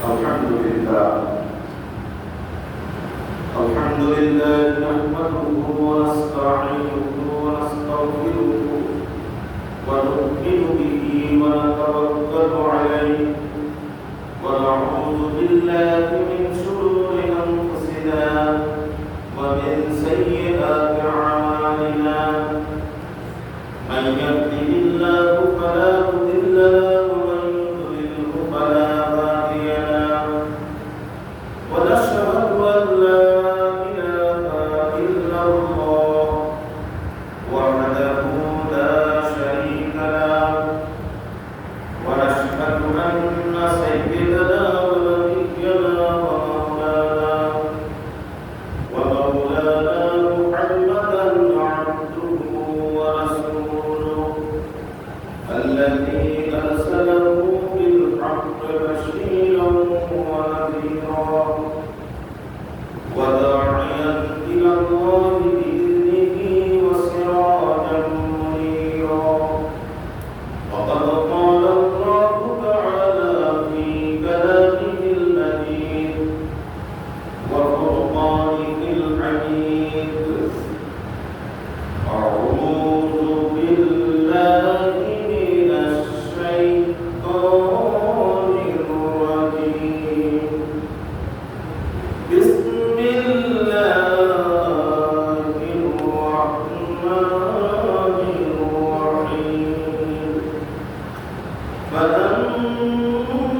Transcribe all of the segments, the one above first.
الحمد لله الحمد لله نحمده ونستعينه ونستغفره ونؤمن به ونتوكل عليه ونعوذ بالله من شرور أنفسنا ومن سيئات أعمالنا من يهده الله فلا مضل له ومن يضلله فلا هادي له ونشهد أن لا إله إلا الله وحده لا شريك له ونشهد أن سيدنا ونبينا ومولانا محمدا عبده ورسوله الذي أرسله بالحق بشيرا ونذيرا وداعيا إلى الله بإذنه وسراجا منيرا وقد قال الله تعالى في كلامه المجيد وفرقانه الحميد أعوذ بالله من الشيطان الرجيم بسم الله الرحمن الرحيم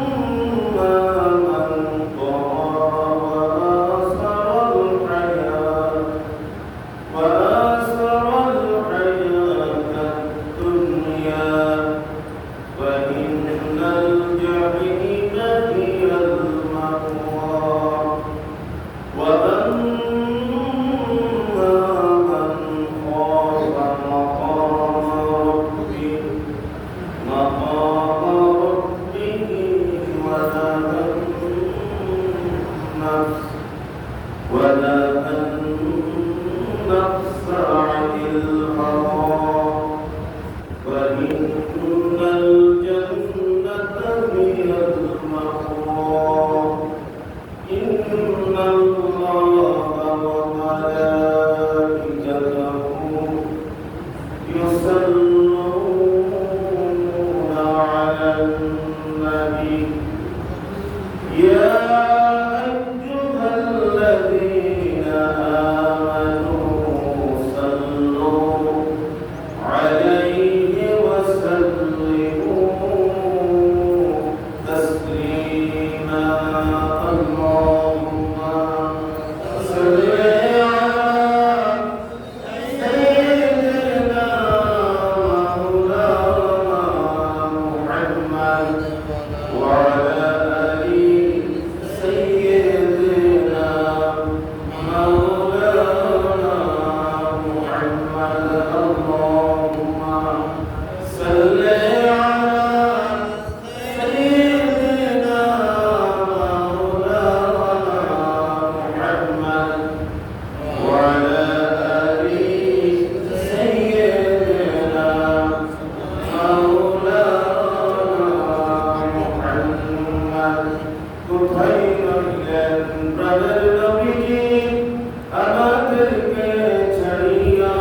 فلما من طغى وآثر الحياة الدنيا فإن الجحيم هي المأوى وأما من خاف مقام ربه ونهى النفس عن الهوى فإن الجنة هي المأوى إن الله وملائكته يصلون على النبي يا أيها الذين آمنوا صلوا عليه وسلموا تسليما اللهم صل على سيدنا مولانا محمد وعلى آل سيدنا مولانا محمد اللهم صل على سيدنا مولانا محمد وعلى آل سيدنا مولانا محمد কোথায় ব্রাদার নবীজি আমাদেরকে ছাড়িয়া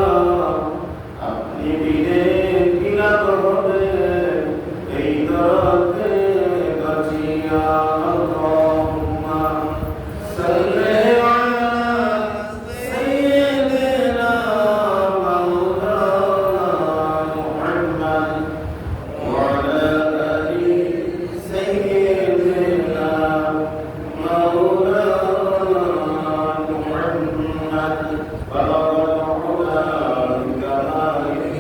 আপনি বিনে কিলাত হবে এই দরতে বাঁচিয়া আল্লাহুম্মা সাল্লি আলা সাইয়্যিদিনা মাওলানা মুহাম্মদ ওয়া আলা আলি সাইয়্যিদিনা مولانا محمد بلغ العلا بكماله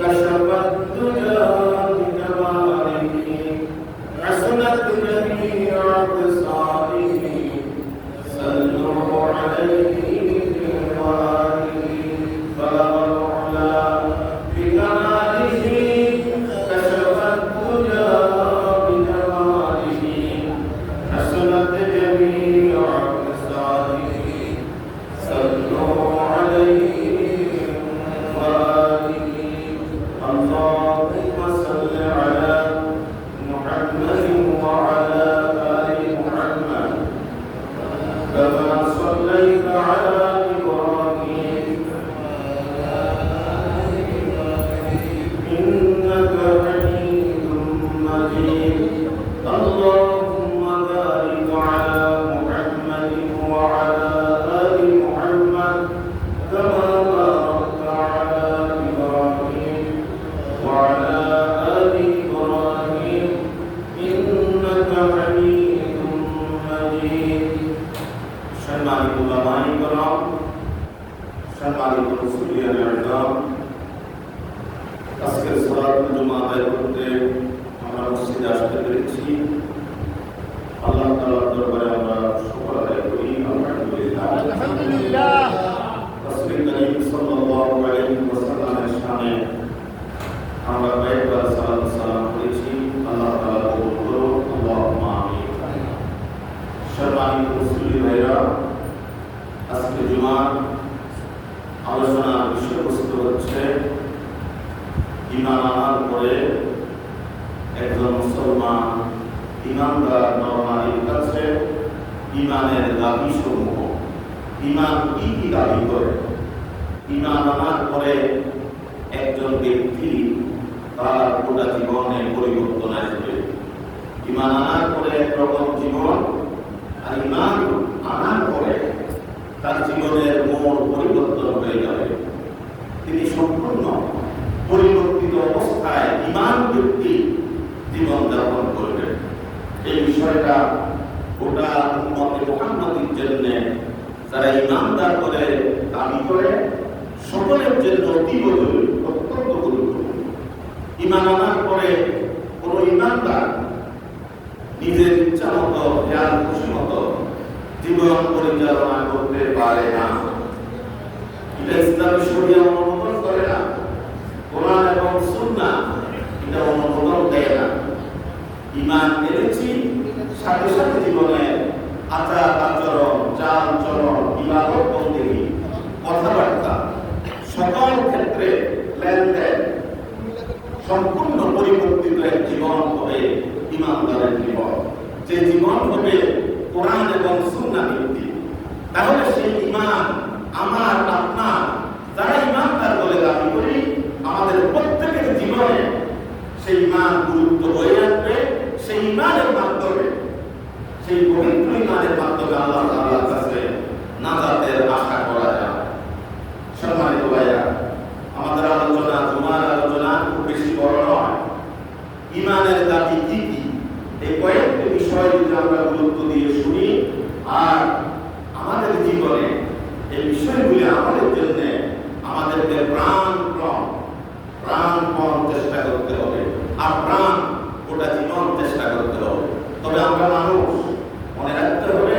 كشف الدجى بجماله حسنت جميع خصاله صلوا عليه وآله بلغ العلا بكماله كشف الدجى بجماله حسنت جميع خصاله صلوا عليه وآله اللهم صل على محمد وعلى آله حميد مجيد সম্মানিত উলামায়ে কেরাম সম্মানিত মুসলিয়ান আযম আজকের সালাতুল জুমা আদায় করতে আমরা মসজিদে আসতে পেরেছি আল্লাহ তাআলার দরবারে আমরা শুকর আদায় করি আলহামদুলিল্লাহ রাসূল করিম সাল্লাল্লাহু আলাইহি ওয়াসাল্লামের শানে আমরা কয়েকবার সালাম করেছি আল্লাহ তাআলা কবুল করুন আল্লাহুম্মা আমিন সম্মানিত মুসলিম ভাইরা আজকে জুমার আলোচনার বিষয়বস্তু হচ্ছে ঈমান আনার পরে একজন মুসলমান ঈমানদার নরনারীর কাছে ঈমানের দাবিসমূহ ঈমান কি কি দাবি করে ঈমান আনার পরে একজন ব্যক্তি তার গোটা জীবনে পরিবর্তন আসবে ঈমান আনার পরে একরকম জীবন আর ঈমান আনার পরে তার জীবনের মোড় পরিবর্তন হয়ে যাবে তিনি সম্পূর্ণ পরিবর্তিত অবস্থায় ঈমান ব্যক্তি জীবন যাপন করবেন এই বিষয়টা গোটা উম্মতে মুহাম্মাদীর জন্য যারা ঈমানদার করে দাবি করে সকলের জন্য অতীব জরুরি অত্যন্ত গুরুত্বপূর্ণ ঈমান আনার পরে কোন ঈমানদার নিজের ইচ্ছা মতো খেয়াল খুশি মতো জীবন পরিচালনা করতে পারে না এটা ইসলামী শরিয়া অনুমোদন করে না কোরআন এবং সুন্নাহ এটা অনুমোদন দেয় না ঈমান এনেছি সাথে সাথে জীবনে আচার আচরণ চাল চলন ইবাদত বন্দেগী কথাবার্তা সকল ক্ষেত্রে লেনদেন সম্পূর্ণ পরিবর্তিত এক জীবন হবে ঈমানদারের জীবন যে জীবন হবে কোরআন এবং সুন্নাহ ভিত্তিক তাহলে সেই ঈমান আমার আপনার যারা ঈমানদার বলে দাবি করি আমাদের প্রত্যেকের জীবনে সেই ঈমান গুরুত্ব হয়ে আসবে সেই ঈমানের মাধ্যমে সেই পবিত্র ঈমানের মাধ্যমে আল্লাহ তাআলার কাছে নাজাতের আশা করা যায় সম্মানিত ভাইরা আমাদের আলোচনা জুমার আলোচনা খুব বেশি বড় নয় ঈমানের দাবি কি কি এই কয়েকটি বিষয় যদি আমরা গুরুত্ব দিয়ে শুনি আর আমাদের জীবনে এই বিষয়গুলি আমাদের জন্য আমাদেরকে প্রাণপণ চেষ্টা করতে হবে আর গোটা জীবন চেষ্টা করতে হবে তবে আমরা মানুষ মনে রাখতে হবে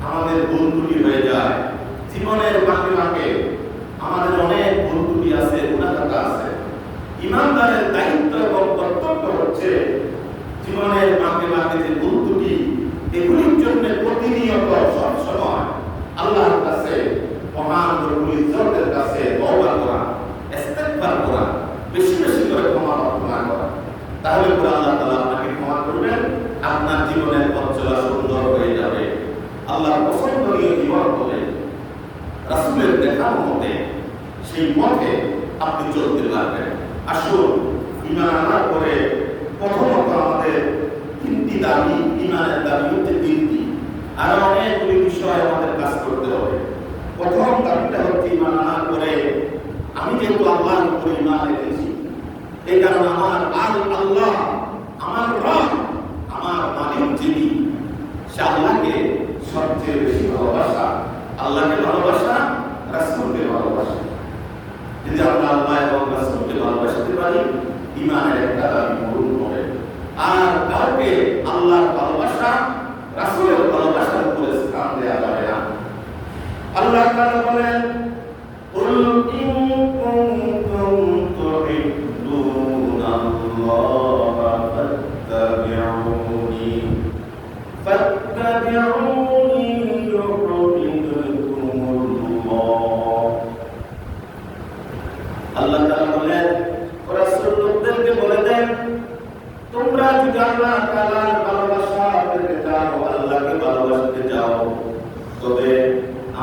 আমাদের ভুল ত্রুটি হয়ে যায় জীবনের বাঁকে বাঁকে আমাদের অনেক ভুল ত্রুটি আছে গুনাহগার আছে ঈমানদারের দায়িত্ব এবং কর্তব্য হচ্ছে জীবনের বাঁকে বাঁকে যে ভুল ত্রুটি এগুলির জন্য প্রতিনিয়ত সবসময় আল্লাহর কাছে মহান রব্বুল ইজ্জতের কাছে তওবা করা ইস্তিগফার করা বেশি বেশি করে ক্ষমা প্রার্থনা করা তাহলে পরে আল্লাহ তাআলা আপনাকে ক্ষমা করবেন আপনার জীবনের পথ চলা সুন্দর হয়ে যাবে আল্লাহর পছন্দনীয় জীবন হবে রাসূলের দেখানো মতে সেই পথে আপনি চলতে পারবেন আসুন ঈমান আনার পরে প্রথমত আমাদের তিনটি দাবি ঈমানের দাবি হচ্ছে তিনটি আর অনেকগুলি বিষয় আমাদের কাজ করতে হবে প্রথম দাবিটা হচ্ছে ঈমান আনার পরে আমি যেহেতু আল্লাহর উপর ঈমান এনেছি এই কারণে আমার আল্লাহ আমার রব আমার মালিক যিনি সে আল্লাহকে সবচেয়ে বেশি ভালোবাসা আল্লাহকে ভালোবাসা রাসূলকে ভালোবাসা যদি আমরা আল্লাহ এবং রাসূলকে ভালোবাসতে পারি ঈমানের একটা দাবি পূরণ হবে আর কাউকে আল্লাহর ভালোবাসা রাসূলের ভালোবাসার উপরে স্থান দেওয়া যাবে না আল্লাহ তাআলা বলেন কুল ইন কুনতুম তুহিব্বুনাল্লাহা ফাত্তাবিউনি ইউহিব্বুকুমুল্লাহ আল্লাহ তাআলা বলেন রাসূলদেরকে বলে দেন তোমরা যদি আল্লাহ তাআলার ভালোবাসা পেতে চাও আল্লাহকে ভালোবাসতে চাও তবে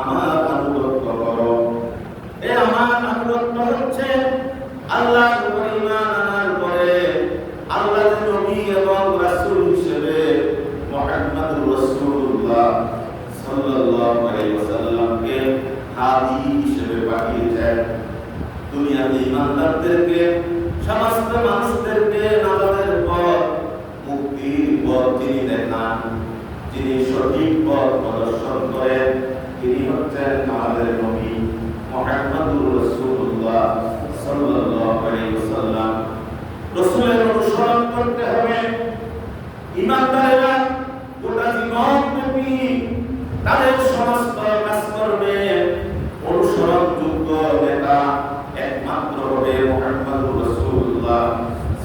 আমার আনুগত্য করো এই আমার আনুগত্য হচ্ছে আল্লাহর উপর ঈমান আনার পরে আল্লাহর নবী এবং রাসূল হিসেবে মুহাম্মদুর রাসূলুল্লাহ সাল্লাল্লাহু আলাইহি ওয়াসাল্লামকে হাদী হিসেবে পাঠিয়েছেন দুনিয়াতে ঈমানদারদেরকে সমস্ত মানুষদেরকে নাজাতের পথ মুক্তির পথ তিনি যিনি সঠিক পথ প্রদর্শন করেন তিনি হচ্ছেন আমাদের নবী মুহাম্মদুর রাসূলুল্লাহ সাল্লাল্লাহু আলাইহি ওয়াসাল্লাম। রাসূলের অনুসরণ করতে হবে। ঈমানদারেরা গোটা জীবনব্যাপী তাদের সমস্ত কাজকর্মে অনুসরণযোগ্য নেতা একমাত্র হবে মুহাম্মদুর রাসূলুল্লাহ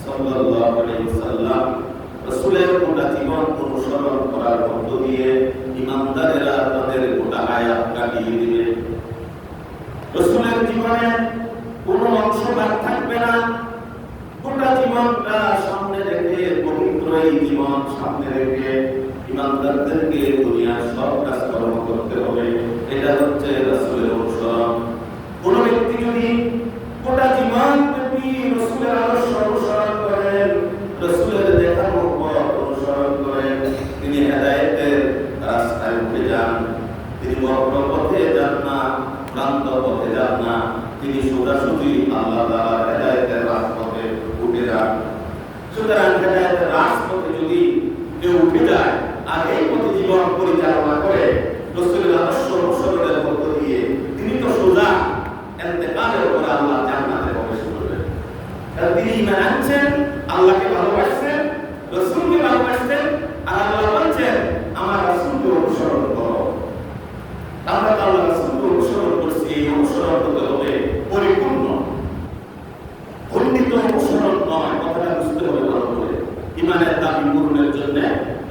সাল্লাল্লাহু আলাইহি ওয়াসাল্লাম। রাসূলের গোটা জীবন অনুসরণ করার মধ্য দিয়ে ঈমানদারেরা তাদের গোটা হায়াত কাটিয়ে দিবে। রাসূলের জীবনে কোনো অংশ বাদ থাকবে না। গোটা জীবনটা সামনে রেখে পবিত্র এই জীবন সামনে রেখে ঈমানদারদেরকে দুনিয়ার সব কাজকর্ম করতে হবে। এটা হচ্ছে রাসূলের অনুসরণ। কোন ব্যক্তি যদি গোটা জীবন ব্যাপী রাসূলের আদর্শ অনুসরণ করেন, রাসূলের দেখানো পথ অনুসরণ করেন, তিনি হেদায়েতের রাস্তায় উঠে যান। তিনি বক্র পথে যান না, ভ্রান্ত পথে যান না, তিনি সোজাসুজি আল্লাহ তাআলার হেদায়েতের রাজপথে উঠে যান। সুতরাং হেদায়েতের রাজপথে যদি কেউ উঠে যায় আর এই পথে জীবন পরিচালনা করে রাসূলের আদর্শ অনুসরণের মধ্য দিয়ে তিনি তো সোজা ইন্তেকালের পরে আল্লাহ জান্নাতে প্রবেশ করবেন। কারণ তিনি ঈমান আনছেন, আল্লাহকে ভালোবাসছেন, রাসূলকে ভালোবাসছেন, আর আল্লাহ বলছেন আমার রাসূলকে অনুসরণ করো। আমরা তো আল্লাহ রাসূলকে অনুসরণ করছি, এই অনুসরণ করতে হবে পরিপূর্ণ, খণ্ডিত অনুসরণ নয়। কথাটা বুঝতে হবে ভালো করে। ঈমানের দাবি পূরণের জন্য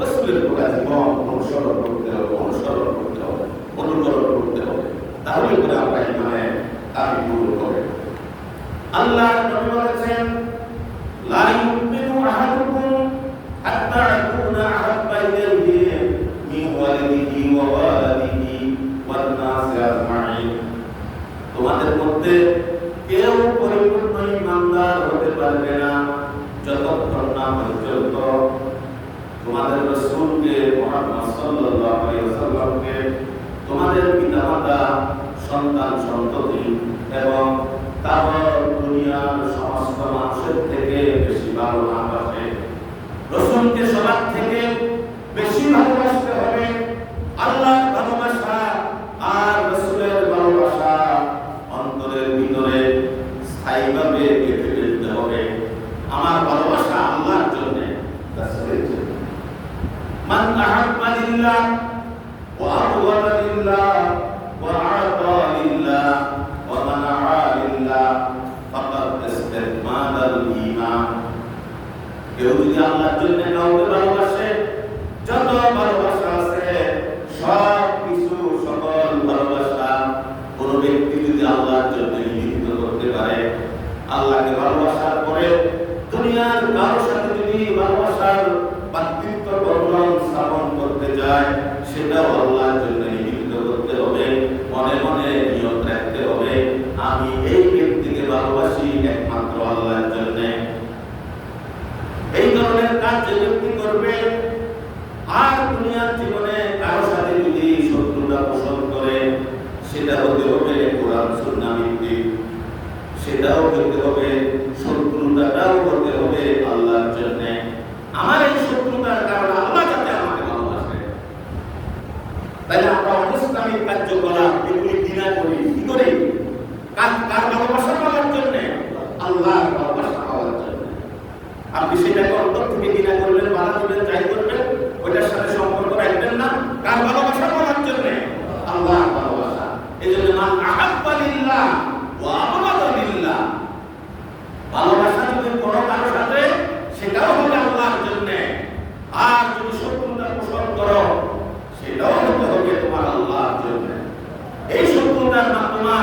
রাসূলের গোটা জীবন অনুসরণ করতে হবে, অনুসরণ করতে হবে, অনুকরণ করতে হবে। তাহলে করে আমরা ঈমানের দাবি পূরণ হবে। আল্লাহ নবী বলেছেন লা ইউমিনু আহাদুকুম হাত্তা ইয়াকুনা আহাব্বা ইলাইহি মিন ওয়ালিদিহি ওয়া ওয়ালাদিহি ওয়ান নাসি আজমাইন। তোমাদের মধ্যে কেউ পরিপূর্ণ ঈমানদার হতে পারবে না যতক্ষণ না পর্যন্ত তোমাদের রাসূলকে মুহাম্মদ সাল্লাল্লাহু আলাইহি ওয়াসাল্লামকে তোমাদের পিতামাতা, সন্তান সন্ততি এবং তারপর দুনিয়ার সমস্ত মানুষের থেকে বেশি ভালো না বাসে। রাসূলকে সবার থেকে বেশি ভালোবাসতে হবে। আল্লাহর ভালোবাসা আর রাসূলের ভালোবাসা অন্তরের ভিতরে স্থায়ীভাবে গেঁথে ফেলতে হবে। আমার ভালোবাসা আল্লাহর জন্য, রাসূলের জন্য। মান আহাব্বা লিল্লাহ ওয়া আবগাদা লিল্লাহ ওয়া আতা লিল্লাহ ওয়া মানাআ লিল্লাহ ফাকাদ ইসতাকমালাল ঈমান। কেউ যদি আল্লাহর জন্য কাউকে ভালোবাসে, যত ভালোবাসা আছে সব কিছু, সকল ভালোবাসা কোন ব্যক্তি যদি আল্লাহর জন্য নিবেদিত করতে পারে, আল্লাহকে ভালোবাসার পরে দুনিয়ার কারোর সাথে যদি ভালোবাসার বান্ধবত্ব বন্ধন স্থাপন করতে যায়, সেটাও আল্লাহর জন্য নিবেদিত করতে হবে। মনে মনে নিয়ত রাখতে হবে আমি এই ব্যক্তিকে ভালোবাসি একমাত্র আল্লাহর জন্য। এই ধরনের কাজ যে ব্যক্তি করবে আর দুনিয়ার জীবনে কারোর সাথে যদি শত্রুতা পোষণ করে, সেটা হতে হবে কোরআন সুন্নাহ ভিত্তিক, সেটাও হতে হবে, শত্রুতাটাও হতে হবে আল্লাহর জন্য। আমার এই শত্রুতার কারণে আল্লাহ যাতে আমাকে ভালোবাসে। তাই আমরা অনিসলামিক কার্যকলাপ এগুলি ঘৃণা করি। কি করি? কার ভালোবাসা পাওয়ার জন্য? আল্লাহর ভালোবাসা পাওয়ার জন্য। আপনি সেটাকে অন্তর থেকে ঘৃণা করবেন, বাধা দিবেন, যাই করবেন, ওইটার সাথে সম্পর্ক রাখবেন না। কার ভালোবাসা পাওয়ার জন্য? আল্লাহর ভালোবাসা। এই জন্য মান আহাব্বা লিল্লাহ ওয়া আবগাদা লিল্লাহ। ভালোবাসা যদি কোনো কারোর সাথে, সেটাও হবে আল্লাহর জন্য। আর যদি শত্রুতা পোষণ করো, সেটাও হতে হবে তোমার আল্লাহর জন্য। এই শত্রুতার মাধ্যমে,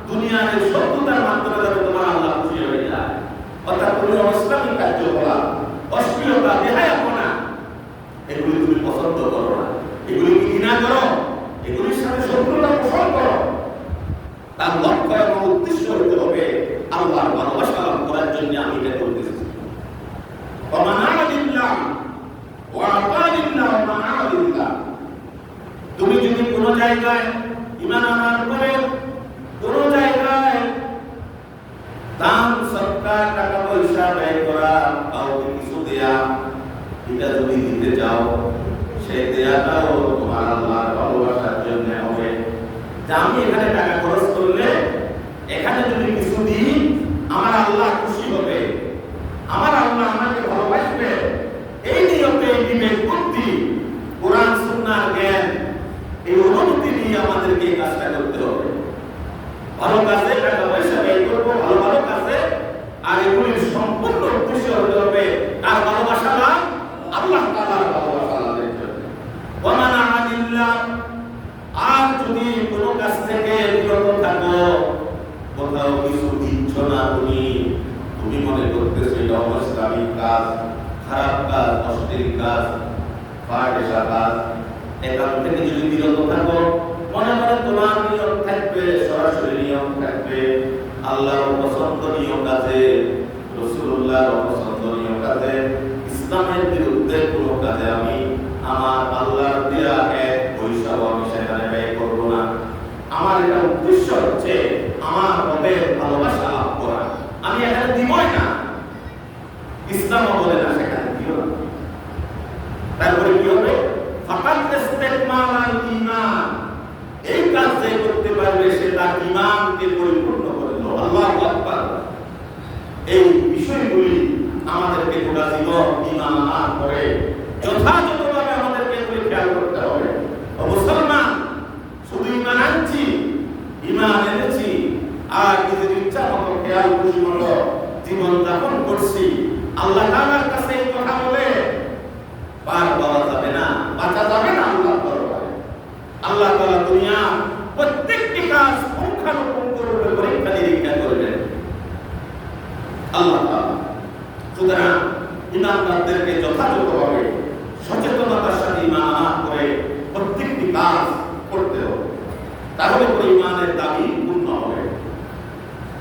দুনিয়ার এই শত্রুতার মাধ্যমে যাতে তোমার আল্লাহ খুশি হয়ে যায়। অর্থাৎ তুমি অনিসলামিক কার্যকলাপ, অশ্লীলতা, বেহায়াপনা, এগুলি তুমি পছন্দ করো না, এগুলি ঘৃণা করো, এগুলির সাথে শত্রুতা পোষণ করো। তার লক্ষ্য এবং উদ্দেশ্য হতে হবে আল্লাহর ভালোবাসা লাভ করার জন্য আমি এটা করতেছি। তুমি যদি কোন জায়গায় ঈমান আনার পরে কোন জায়গায় দান সৎকার, টাকা পয়সা ব্যয় করা, কাউকে কিছু দেয়া, এটা যদি দিতে যাও, সেই দেয়াটাও তোমার আল্লাহর ভালোবাসার জন্য হবে। যে আমি এখানে টাকা খরচ করলে এখানে যদি কিছু দিই আমার আল্লাহ খুশি হবে, আমার আল্লাহ আমাকে ভালোবাসবে, এই নিয়তে এই বিবেক বুদ্ধি কোরআন সুন্নাহর জ্ঞান এই অনুমতি নিয়ে আমাদেরকে এই কাজটা করতে হবে। ভালো কাজে টাকা পয়সা ব্যয় করবো, ভালো ভালো কাজে, আর এগুলির সম্পূর্ণ উদ্দেশ্য হতে হবে তার ভালোবাসা না আল্লাহ তাআলার ভালোবাসা আমাদের জন্য। ওয়া মান আনিল্লাহ, আর যদি কোনো কাজ থেকে বিরত থাকো, কোথাও কিছু দিচ্ছ না তুমি মনে করতেছো এটা অনৈসলামিক কাজ, খারাপ কাজ, অশ্লীল কাজ, ফাহিশা কাজ, এখান থেকে যদি বিরত থাকো, মনে মনে তোমার নিয়ম থাকবে, সরাসরি নিয়ম থাকবে আল্লাহর পছন্দনীয় কাজে, রাসূলুল্লাহর পছন্দনীয় কাজে, ইসলামের বিরুদ্ধে কোনো কাজে আমি আমার আল্লাহর দেয়া এক পয়সাও আমি সেখানে ব্যয় করবো না। আমার এটা উদ্দেশ্য হচ্ছে আমার রবের ভালোবাসা লাভ করা, আমি এখানে দিবই না, ইসলাম বলে না সেখানে দিও না। তারপরে কি হবে? ফাকাত ইস্তিকমালাল ঈমান, এই কাজ যে করতে পারবে সে তার ঈমানকে পরিপূর্ণ করে দিল। আল্লাহু আকবার। এই বিষয়গুলি আমাদেরকে গোটা জীবন ঈমান আনার পরে যথাযথভাবে আমাদেরকে এগুলি খেয়াল করতে হবে। ও মুসলমান, শুধু ঈমান আনছি, ঈমান এনেছি আর নিজের ইচ্ছা মতো খেয়াল খুশি মতো জীবন যাপন করছি, আল্লাহ তাআলার কাছে এই কথা বলে পার পাওয়া যাবে না, বাঁচা যাবে না আল্লাহর দরবারে। আল্লাহ তাআলা দুনিয়া প্রত্যেকটি কাজ পুঙ্খানুপুঙ্খরূপে পরীক্ষা নিরীক্ষা করবেন আল্লাহ তাআলা। সুতরাং ঈমানদারদেরকে যথাযথভাবে সচেতনতার সাথে ঈমান আনার করে প্রত্যেকটি কাজ করতে হবে, তাহলে তো ঈমানের দাবি পূর্ণ হবে।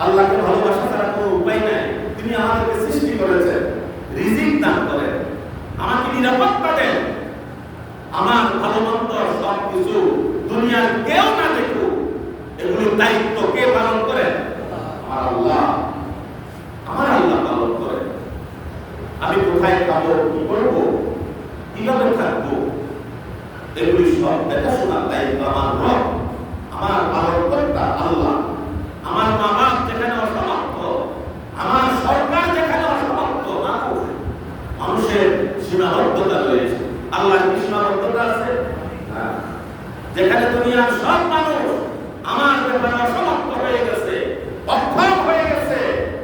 আল্লাহকে ভালোবাসা ছাড়া কোনো উপায় নাই। তিনি আমাদেরকে সৃষ্টি করেছেন, রিজিক দান করেন, আমাকে নিরাপত্তা দেন, আমার ভালো মন্দ সব কিছু দুনিয়ার কেউ না দেখুক, এগুলোর দায়িত্ব কে পালন করেন? আমার আল্লাহ। আমার আল্লাহ পালন করেন। আমি কোথায় খাবো, কি করবো, কিভাবে থাকবো, এগুলি সব দেখাশোনার দায়িত্ব আমার রব, আমার পালনকর্তা আল্লাহ। আমার মা বাপ যেখানে অসমর্থ, আমার সরকার যেখানে অসমর্থ, মানুষের সীমাবদ্ধতা রয়েছে, আল্লাহর সীমাবদ্ধতা আছে। যেখানে দুনিয়ার সব মানুষ আমার ব্যাপারে অসমর্থ হয়ে গেছে, অক্ষম হয়ে গেছে,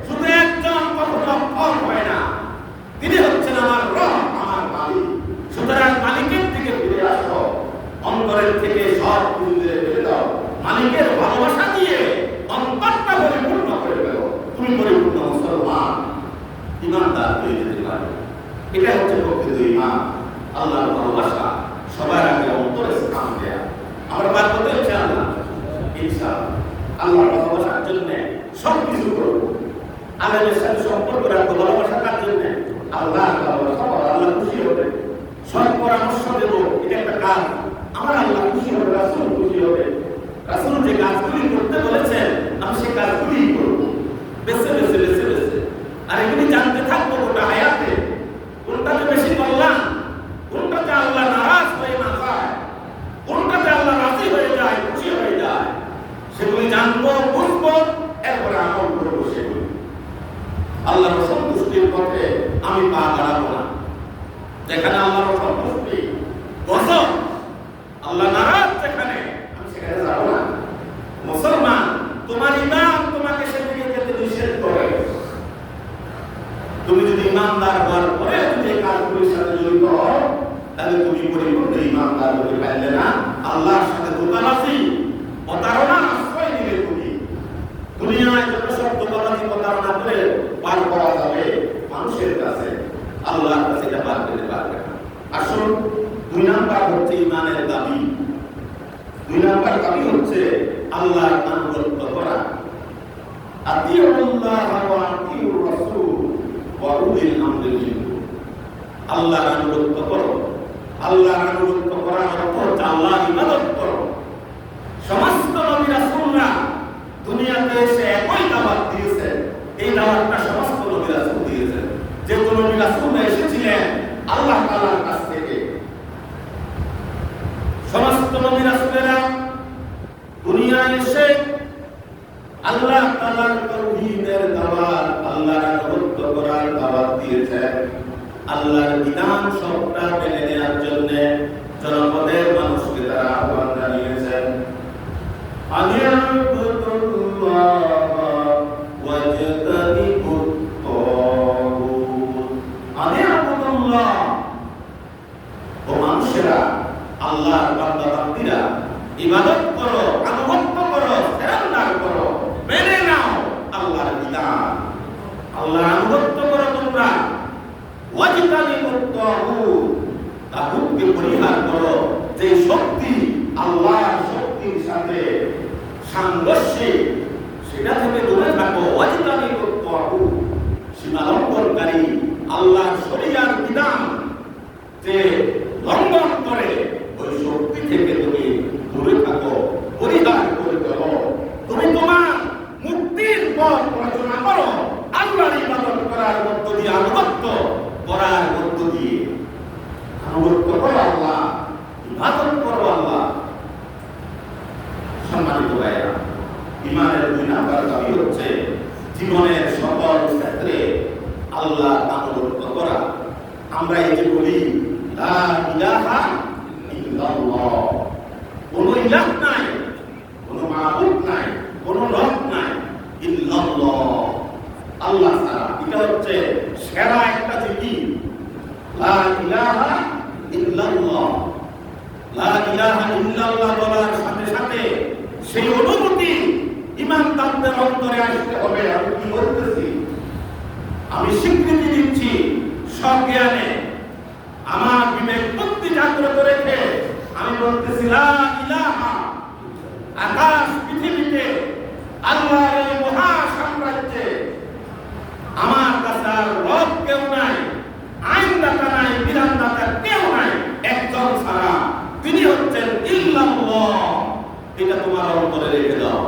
শুধু একজন কখনো অক্ষম হয় না, তিনি হচ্ছেন আমার রব, আমার মালিক। সুতরাং মালিকের দিকে ফিরে আসো, অন্তরের থেকে সব কিছু ফিরে দাও, মালিকের ভালোবাসা দিয়ে অন্তরটা পরিপূর্ণ করে ফেলো। তুমি পরিপূর্ণ মুসলমান, ঈমানদার হয়ে যেতে পারবে। এটা হচ্ছে প্রকৃত ঈমান, আল্লাহর ভালোবাসা সবার আগে অন্তরে স্থান দেয়া। আমরা বাদ করতে হচ্ছে আল্লাহ, ইনশাআল্লাহ আল্লাহর ভালোবাসার জন্য সব কিছু করব। আল্লাহর সাথে সম্পর্ক রাখবো, ভালোবাসা কার জন্য? আল্লাহর ভালোবাসা, আল্লাহ খুশি হবে। সব পরামর্শ দেব, এটা একটা কাজ, আমার আল্লাহ খুশি হবে, রাসূল খুশি হবে। রাসূল যে কাজগুলি করতে বলেছেন আমি সেই কাজগুলি করব, বেছে বেছে বেছে বেছে। আর এগুলি জানতে থাকবো গোটা হায়াতে, কোনটাতে বেশি কল্যাণ, কোনটাতে আল্লাহ নারাজ হয়ে না যায়, কোনটাতে আল্লাহ রাজি হয়ে যায়, খুশি হয়ে যায়, সেগুলি জানবো, বুঝবো, এরপরে আমল করবো সেগুলি। আল্লাহর সন্তুষ্টির পথে আমি পা বাড়াবো না। যেখানে আল্লাহর সন্তুষ্টি গজব, আল্লাহ নারাজ যেখানে, আমি সেখানে যাবো না। মুসলমান, তোমার ঈমান তোমাকে সেদিকে যেতে নিষেধ করে। তুমি যদি ঈমানদার হওয়ার পরে যদি এই কাজগুলির সাথে জড়িত হও, তাহলে তুমি পরিপূর্ণ ঈমানদার হতে পারলে না। আল্লাহর সাথে ধোঁকাবাজি, প্রতারণার আশ্রয় নিলে তুমি দুনিয়ায় যত সব ধোঁকাবাজি প্রতারণা করে পার করা যাবে মানুষের কাছে, আল্লাহর কাছে এটা পার করতে পারবে না। আসল 2 নাম্বার হচ্ছে ঈমানের দাবি। 2 নাম্বার দাবি হচ্ছে আল্লাহর আনুগত্য করা। আতিউল্লাহ ওয়া আতিউর রাসূল ওয়া উলিল আমরি মিনকুম। আল্লাহর আনুগত্য করো। আল্লাহর আনুগত্য করার অর্থ হচ্ছে আল্লাহর ইবাদত করো। সমস্ত নবী রাসূলরা দুনিয়াতে এসে একই দাওয়াত দিয়েছেন। এই দাওয়াতটা সমস্ত নবী রাসূল দিয়েছেন। যে কোন নবী রাসূলরা এসেছিলেন আল্লাহ তাআলার কাছ থেকে, এসে আল্লাহ তাআলার তাওহীদের দাওয়াত, আল্লাহর আনুগত্য করার দাওয়াত দিয়েছেন। আল্লাহর বিধান সবটা মেনে নেওয়ার জন্য জনপদের মানুষকে তারা আহ্বান জানিয়েছেন। আনিয়াবুদুল্লাহ ওয়াজতানিবুত তাগুত। আনিয়াবুদুল্লাহ, ও মানুষেরা, আল্লাহর বান্দা বান্দীরা, ইবাদত করো, আনুগত্য করো, সারেন্ডার করো, মেনে নাও আল্লাহর বিধান। আল্লাহর আনুগত্য করো তোমরা। ওয়াজতানিবুত তাগুত, তাগুতকে পরিহার করো। যে শক্তি আল্লাহর শক্তির সাথে সাংঘর্ষে, সেটা থেকে দূরে থাকো। ওয়াজতানিবুত তাগুত, সীমা লঙ্ঘনকারী আল্লাহর শরীয়ত বিধান যে লঙ্ঘন করে, ওই শক্তি থেকে তুমি দূরে থাকো, পরিহার করে দাও। তুমি তোমার মুক্তির পথ রচনা করো আল্লাহর ইবাদত করার মধ্য দিয়ে, আনুগত্য করার মধ্য দিয়ে। আনুগত্য করো আল্লাহ, ইবাদত করো আল্লাহ। সম্মানিত ভাইরা, ঈমানের 2 নাম্বার দাবি হচ্ছে জীবনের সকল ক্ষেত্রে আল্লাহর আনুগত্য করা। আমরা এই যে বলি লা ইলাহা ইল্লাল্লাহ, কোন ইলাহ নাই, কোন মাবুদ নাই, কোন রব নাই, ইল্লাল্লাহ, আল্লাহ ছাড়া। এটা হচ্ছে সেরা একটা জিকির, লা ইলাহা ইল্লাল্লাহ। লা ইলাহা ইল্লাল্লাহ বলার সাথে সাথে সেই অনুভূতি ঈমানদারদের অন্তরে আসতে হবে। আমি কি বলতেছি? আমি স্বীকৃতি দিচ্ছি সজ্ঞানে, আমার বিবেক বুদ্ধি জাগ্রত রেখে আমি বলতেছি লা ইলাহা। আকাশ পৃথিবীতে আল্লাহর এই মহা সাম্রাজ্যে আমার কাছে আর রব কেউ নাই, আইনদাতা নাই, বিধানদাতা কেউ নাই, একজন ছাড়া, তিনি হচ্ছেন ইল্লাল্লাহ। এটা তোমার অন্তরে রেখে দাও,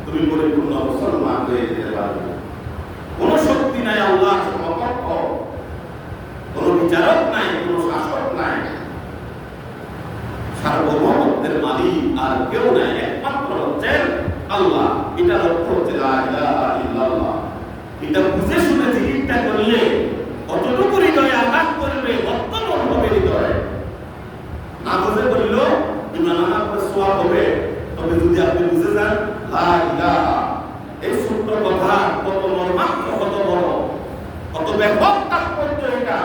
তুমি পরিপূর্ণ মুসলমান হয়ে যেতে পারবে। কোন শক্তি নাই আল্লাহর সমকক্ষ, কোন বিচারক নাই, কোন শাসক নাই, সার্বভৌমত্বের মালিক আর কেউ নাই, একমাত্র হচ্ছেন আল্লাহ। এটা লক্ষ্য হচ্ছে লা ইলাহা ইল্লাল্লাহ। এটা বুঝে শুনে জিকিরটা করলে কতটুকু হৃদয়ে আঘাত করবে, অত্যন্ত হবে হৃদয়ে। না বুঝে করল ঈমান আনার পর সওয়াব হবে। তবে যদি আপনি বুঝে যান লা ইলাহা, এই ছোট্ট কথা কত মর্মান্তিক, কত বড়, কত ব্যাপক তাৎপর্য এটা,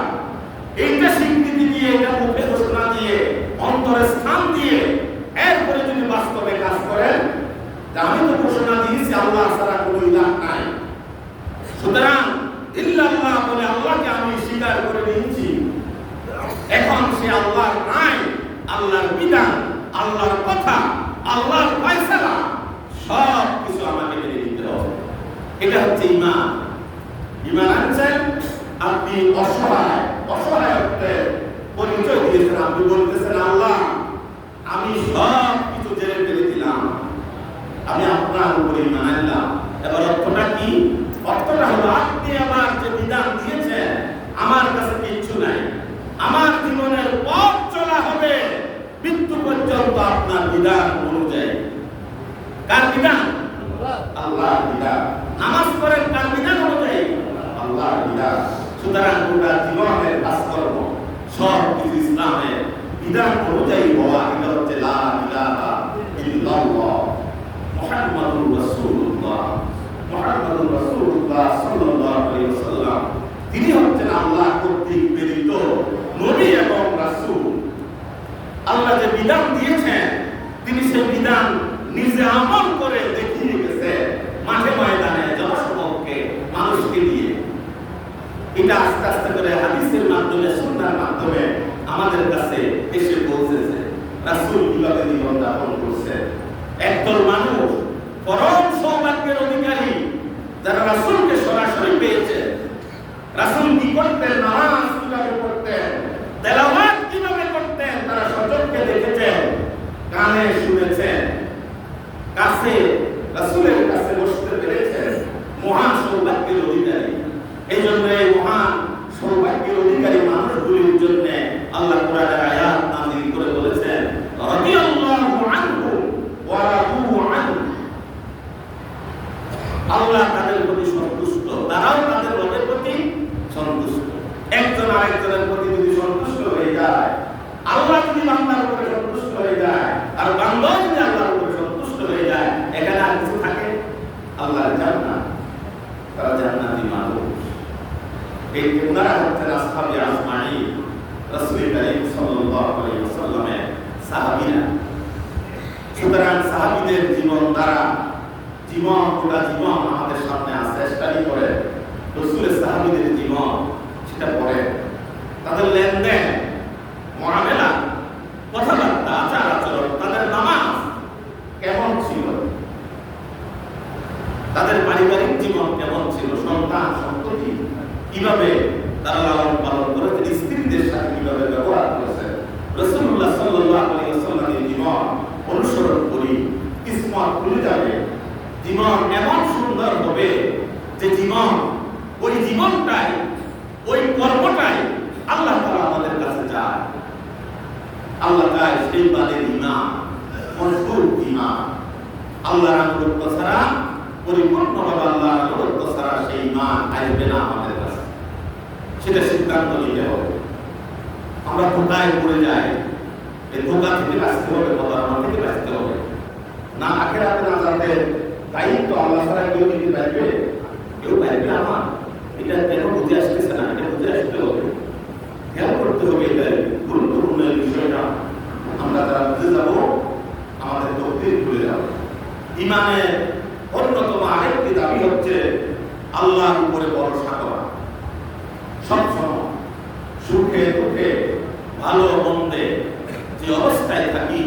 এইটা স্বীকৃতি দিয়ে, এটা মুখে ঘোষণা দিয়ে, অন্তরে স্থান দিয়ে, এরপরে যদি বাস্তবে কাজ করেন, আমি তো ঘোষণা দিয়েছি আল্লাহ ছাড়া কোনো ইলাহ নাই, সুতরাং ইল্লাল্লাহ বলে আল্লাহকে আমি স্বীকার করে নিয়েছি। এখন সে আল্লাহর আইন, আল্লাহর বিধান, আল্লাহর কথা, আল্লাহর ফয়সালা সব কিছু আমাকে মেনে নিতে হবে। এটা হচ্ছে ঈমান। ঈমান আনছেন আপনি অসহায়, অসহায়ত্বের পরিচয় দিয়েছেন। আপনি বলতেছেন আল্লাহ আমি সব কিছু জেনে ফেলে দিলাম, আমি আপনার উপরে ঈমান আনলাম। এবার অর্থটা কি? অর্থটা হলো আপনি আমার যে বিধান দিয়েছেন আমার কাছে কিচ্ছু নাই, আমার জীবনের পথ চলা হবে মৃত্যু পর্যন্ত আপনার বিধান অনুযায়ী। কার বিধান? আল্লাহর বিধান। নামাজ পড়েন কার বিধান অনুযায়ী? আল্লাহর বিধান। সুতরাং গোটা জীবনের কাজকর্ম সব কিছু ইসলামের বিধান অনুযায়ী হওয়া, এটা হচ্ছে লা ইলাহা ইল্লাল্লাহ মুহাম্মাদুর রাসূলুল্লাহ। মুহাম্মাদুর রাসূলুল্লাহ সাল্লাল্লাহু আলাইহি ওয়াসাল্লাম, তিনি হচ্ছেন আল্লাহ কর্তৃক প্রেরিত নবী এবং রাসূল। আল্লাহ যে বিধান দিয়েছেন তিনি সেই বিধান নিজে আমল করে দেখিয়ে গেছেন, মাঠে ময়দানে জনসমক্ষে মানুষকে দিয়ে। এটা আস্তে আস্তে করে হাদিসের মাধ্যমে, সুন্নাহর মাধ্যমে আমাদের কাছে এসে পৌঁছেছে। রাসূল কিভাবে জীবন যাপন করছেন, একদল মানুষ পরম সৌভাগ্যের অধিকারী যারা রাসূলকে সরাসরি পেয়েছে। রাসূল কি করতেন, নামাজ কিভাবে পড়তেন, তেলাওয়াত কিভাবে করতেন, তারা সচক্ষে দেখেছেন, কানে শুনেছেন, কাছে রাসূলের কাছে বসতে পেরেছেন। মহান সৌভাগ্যের অধিকারী। এই জন্য এই মহান সৌভাগ্যের অধিকারী মানুষগুলির জন্য আল্লাহ কোরআনের আয়াত নাযিল করে বলেছেন রাদিয়াল্লাহু আনহু ওয়া রাদু আনহু আর বান্দা যদি আল্লাহর উপরে সন্তুষ্ট হয়ে যায়, এখানে আর কিছু থাকে? আল্লাহর জান্নাত, তারা জান্নাতি মানুষ। এই ওনারা হচ্ছেন আসহাবে আজমাইন, রাসূল কারীম সাল্লাল্লাহু আলাইহি ওয়াসাল্লামের সাহাবীরা। সুতরাং সাহাবীদের জীবন দ্বারা গোটা জীবন আমাদের সামনে আছে। স্টাডি করে রাসূলের সাহাবীদের জীবন, সেটা পড়ে তাদের লেনদেন, মুআমালা, কথাবার্তা, আচার আচরণ, তাদের নামাজ কেমন ছিল, তাদের পারিবারিক জীবন কেমন ছিল, সন্তান সন্ততি কিভাবে তারা লালন পালন করেছেন, স্ত্রীদের সাথে কিভাবে ব্যবহার করেছেন। রাসূলুল্লাহ সাল্লাল্লাহু আলাইহি ওয়াসাল্লামের জীবন অনুসরণ করি, কিসমত খুলে যাবে। জীবন এমন সুন্দর হবে যে ওই জীবনটাই, ওই কর্মটাই আল্লাহ তাআলা আমাদের কাছে চায়। আল্লাহ চায় সেই বাদের ঈমান, মজবুত ঈমান। আল্লাহর আনুগত্য ছাড়া, পরিপূর্ণভাবে আল্লাহর আনুগত্য ছাড়া সেই ঈমান আসবে না আমাদের কাছে। সেটা সিদ্ধান্ত নিতে হবে। আমরা ধোঁকায় পড়ে যাই, এই ধোঁকা থেকে বাঁচতে হবে, প্রতারণা থেকে বাঁচতে হবে। না আখিরাতে না যাতে দায়িত্ব আল্লাহ ছাড়া কেউ নিতে পারবে, কেউ পারবে আমার, এটা কেন বুঝে আসতেছে না, এটা বুঝে আসতে হবে, খেয়াল করতে হবে। এটা গুরুত্বপূর্ণ বিষয়টা। আমরা যারা বুঝে যাবো, আমাদের তকদীর খুলে যাবে। ঈমানের অন্যতম আরেকটি দাবি হচ্ছে আল্লাহর উপরে ভরসা করা। সবসময় সুখে দুঃখে, ভালো মন্দে যে অবস্থায় থাকি,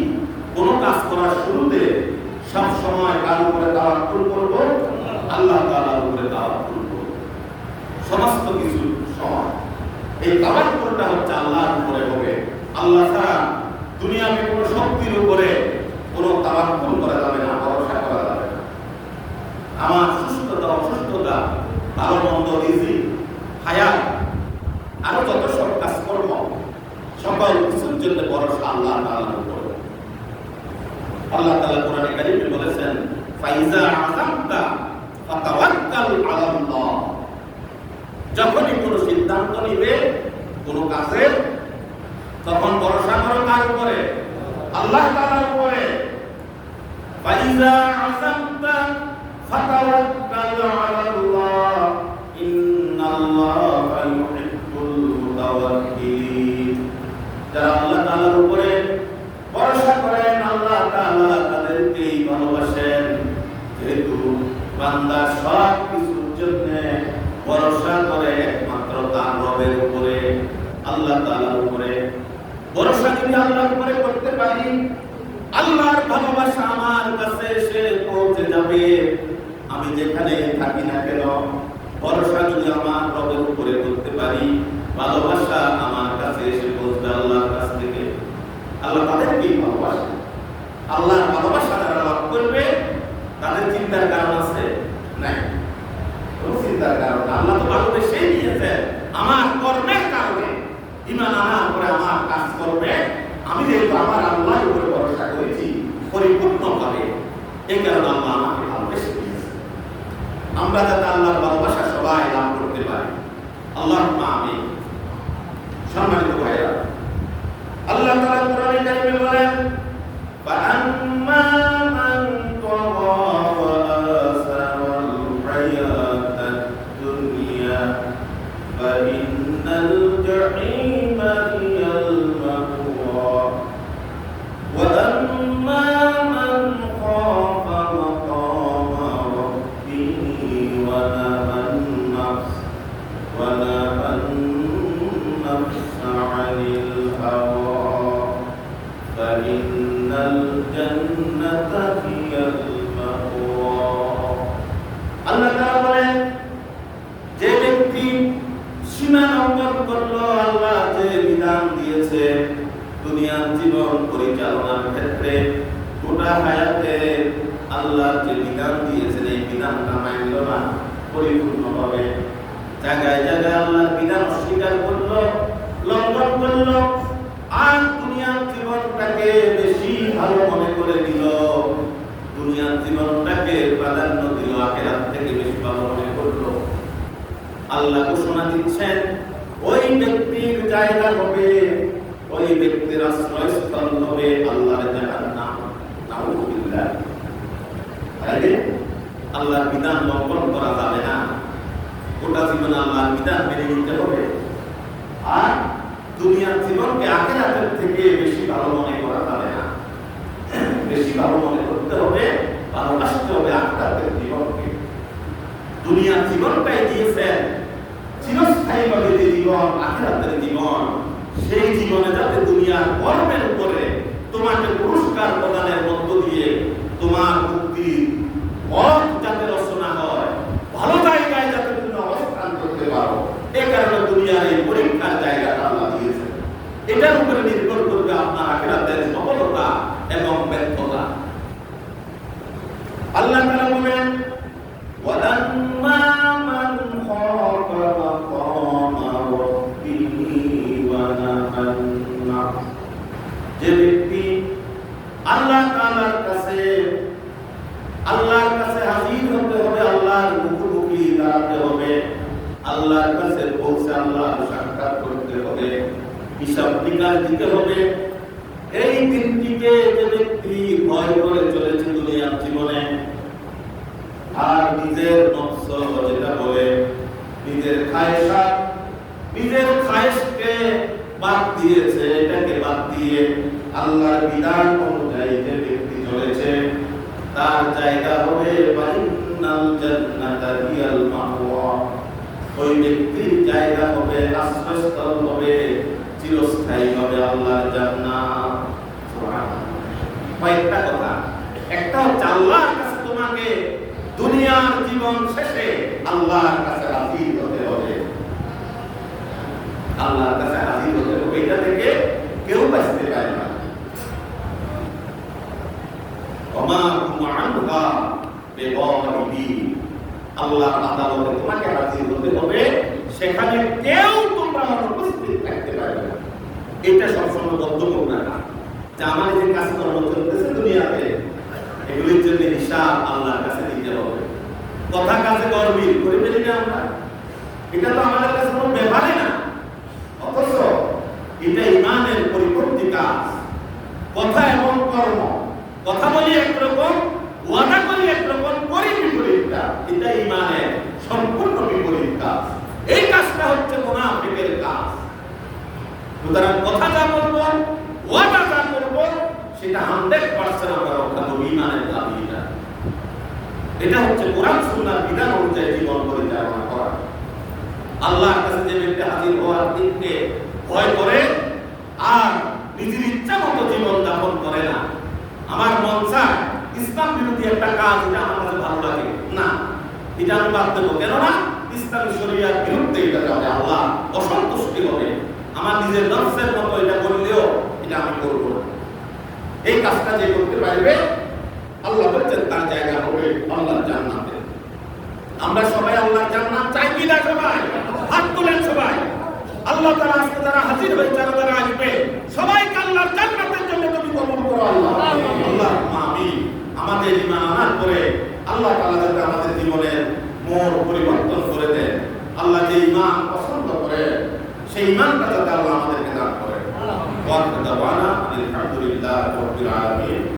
কোন কাজ করার শুরুতে সব সময় কার উপরে তাওয়াক্কুল করব? আল্লাহ তাআলার উপরে তাওয়াক্কুল করব। সমস্ত কিছু সময় এই তাওয়াক্কুলটা হচ্ছে আল্লাহর উপরে হবে। আল্লাহ ছাড়া দুনিয়াতে কোনো শক্তির উপরে কোনো তাওয়াক্কুল করা যাবে না, ভরসা করা যাবে না। আমার সুস্থতা, অসুস্থতা, ভালো মন্দ, রিজিক, হায়াত, আরো যত সব কাজকর্ম, সকল কিছুর জন্য ভরসা আল্লাহ তাআলার উপরে। আল্লাহ তাআলা কোরআনে কারীমে বলেছেন, ফাইজা আযামতা ফাতাওয়াক্কাল আলাল্লাহ। যখনই কোনো সিদ্ধান্ত নিবে কোন কাজে, তখন ভরসা করো কার উপরে? আল্লাহ তাআলার উপরে। ফাইজা আযামতা ফাতাওয়াক্কাল আলাল্লাহ ইন্নাল্লাহা ইউহিব্বুল মুতাওয়াক্কিলিন। যারা আল্লাহ তাআলার উপরে ভরসা করেন, আল্লাহ তাআলা তাদেরকেই ভালোবাসেন। যেহেতু বান্দা সব কিছুর জন্য ভরসা করে একমাত্র তার রবের উপরে, আল্লাহ তাআলার উপরে। ভরসা যদি আল্লাহর উপরে করতে পারি, আল্লাহর ভালোবাসা আমার কাছে এসে পৌঁছে যাবে। আমি যেখানে থাকি না কেন, ভরসা যদি আমার রবের উপরে করতে পারি, ভালোবাসা আমার কাছে এসে পৌঁছবে আল্লাহর কাছ থেকে। আল্লাহ তাদেরকেই ভালোবাসে। আল্লাহর ভালোবাসা যারা লাভ করবে, তাদের চিন্তার কারণ আছে নাই? কোনো চিন্তার কারণ না। আল্লাহ তো ভালোবেসেই নিয়েছে আমার কর্মের কারণে। ঈমান আনার পরে আমার কাজ করবে, আমি যেহেতু আমার আল্লাহর উপরে ভরসা করেছি পরিপূর্ণভাবে, এই কারণে আল্লাহ আমাকে ভালোবেসে নিয়েছে। আমরা যাতে আল্লাহর ভালোবাসা সবাই লাভ করতে পারি, আল্লাহুম্মা আমিন। সম্মানিত ভাইরা, আল্লাহ তাআলা কোরআনে কারীমে বলেন, ফাআম্মা মান তাগা ওয়া আসারাল হায়াতাদ দুনিয়া ফাইন্নাল জাহিমা হিয়াল মাওয়া ওয়া আম্মা মান খাফা মাকামা রাব্বিহি ওয়া নাহান নাফসা আনিল হাওয়া ফাইন্নাল জান্নাতা হিয়াল মাওয়া। আল্লাহ তাআলা বলেন, যে ব্যক্তি সীমা লঙ্ঘন করলো, আল্লাহ যে বিধান দিয়েছে দুনিয়ার জীবন পরিচালনার ক্ষেত্রে, গোটা হায়াতে আল্লাহ যে বিধান দিয়েছেন এই বিধানটা মানল না পরিপূর্ণভাবে, জায়গায় জায়গায় আল্লাহর বিধান অস্বীকার করলো, লঙ্ঘন করলো, আর দুনিয়ার জীবনটাকে বেশি ভালো মনে করে দিল, দুনিয়ার জীবনটাকে প্রাধান্য দিল, আখিরাত থেকে বেশি ভালো মনে করলো। আল্লাহ ঘোষণা দিচ্ছেন, ওই ব্যক্তির জায়গা হবে, ওই ব্যক্তির আশ্রয়স্থল হবে আল্লাহর জাহান্নাম। আল্লাহর বিধান লঙ্ঘন করা যাবে না, গোটা জীবন আল্লাহর বিধান মেনে নিতে হবে। আর দুনিয়ার জীবনকে আখিরাতের থেকে বেশি ভালো মনে করা যাবে না, বেশি ভালো মনে করতে হবে, ভালোবাসতে হবে আখিরাতের জীবনকে। দুনিয়ার জীবনটাই দিয়েছেন চিরস্থায়ীভাবে যে জীবন, আখিরাতের জীবন, সেই জীবনে যাতে দুনিয়ার কর্মের উপরে তোমাকে পুরস্কার প্রদানের মধ্য দিয়ে তোমার মুক্তির পথ যাতে রচনা হয়, ভালো জায়গায় যাতে তুমি অবস্থান করতে পারো, এই কারণে দুনিয়ার এই পরীক্ষার জায়গাটা আল্লাহ দিয়েছেন। এটার উপরে নির্ভর করবে আপনার আখিরাতের সফলতা এবং ব্যর্থতা। আল্লাহ তাআলা বলেন, ওয়ালাম্মা মান খাফা মাকামা রাব্বিহি ওয়া নাহান নাফস, যে ব্যক্তি আল্লাহর কাছে হাজির হতে হবে, আল্লাহর মুখোমুখি দাঁড়াতে হবে, আল্লাহর কাছে পৌঁছে আল্লাহর সাক্ষাৎ করতে হবে, হিসাব নিকাশ দিতে হবে। এই দিনটিকে যে ব্যক্তি ভয় করে চলেছে দুনিয়ার জীবনে, আর নিজের নফস যেটা বলে, নিজের খায়েশকে বাদ দিয়েছে, এটাকে বাদ দিয়ে আল্লাহর বিধান অনুযায়ী যে ব্যক্তি চলেছে, তার জায়গা হবে বাইনাল জান্নাতা হিয়াল মাওয়া, ওই ব্যক্তির জায়গা হবে, আশ্রয়স্থল হবে চিরস্থায়ী হবে আল্লাহর জান্নাত। সুবহানাল্লাহ। কয়েকটা কথা, একটা হচ্ছে আল্লাহর কাছে তোমাকে দুনিয়ার জীবন শেষে আল্লাহর কাছে হাজির হতে হবে, আল্লাহর কাছে হাজির হতে হবে, এটা থেকে কেউ বাঁচতে পারে না। ওমা হুম আনহা বিগাইবিন, আল্লাহর আদালতে তোমাকে হাজির হতে হবে, সেখানে কেউ তোমরা অনুপস্থিত থাকতে পারবে না। এটা সবসময় বদ্ধমূল না, যে আমার যে কাজকর্ম চলতেছে দুনিয়াতে, এগুলির জন্য হিসাব আল্লাহর কাছে দিতে হবে। কথা কাজে গর্বিল করে ফেলি না আমরা, এটা তো আমাদের কাছে কোনো ব্যাপারই না, অথচ এটা ইমানের পরিপন্থী কাজ। কথা এবং কর্ম, কথা বলি একরকম, ওয়াদা করি একরকম, করি বিপরীতটা, এটা ইমানের সম্পূর্ণ বিপরীত কাজ। এই কাজটা হচ্ছে মুনাফিকের কাজ। সুতরাং কথা যা বলবো, ওয়াদা যা করবো, সেটা 100% আমরা রক্ষা করব, ইমানের দাবি এটা। এটা হচ্ছে কোরআন সুন্নাহর বিধান অনুযায়ী জীবন পরিচালনা করা। আল্লাহর কাছে যে ব্যক্তি হাজির হওয়ার দিনকে ভয় করে আর নিজের ইচ্ছা মতো জীবন যাপন করে না, আমার মন চায় ইসলাম বিরোধী একটা কাজ, এটা আমার কাছে ভালো লাগে না, এটা আমি বাদ দেবো, কেননা ইসলামী শরিয়ার বিরুদ্ধে এটা যাবে, আল্লাহ অসন্তুষ্টি হবে, আমার নিজের নফসের মতো এটা করলেও এটা আমি করবো না। এই কাজটা যে করতে পারবে, আল্লাহ বলছেন তার জায়গা হবে আল্লাহর জান্নাতে। আমরা সবাই আল্লাহর জান্নাত চাই কি না? সবাই হাত তোলেন সবাই। আল্লাহ তাআলা আজকে যারা হাজির হয়েছে, যারা আসবে, সবাইকে আল্লাহর জান্নাতের জন্য তুমি কবুল করো আল্লাহ। আল্লাহুম্মা আমিন। আমাদের ঈমান আনার পরে আল্লাহ তাআলা যাতে আমাদের জীবনের মোড় পরিবর্তন করে দেন, আল্লাহ যে ঈমান পছন্দ করে সেই ঈমানটা যাতে আল্লাহ আমাদেরকে দান করে। ওয়া তাওয়ানা আলহামদুলিল্লাহি রাব্বিল আলামিন।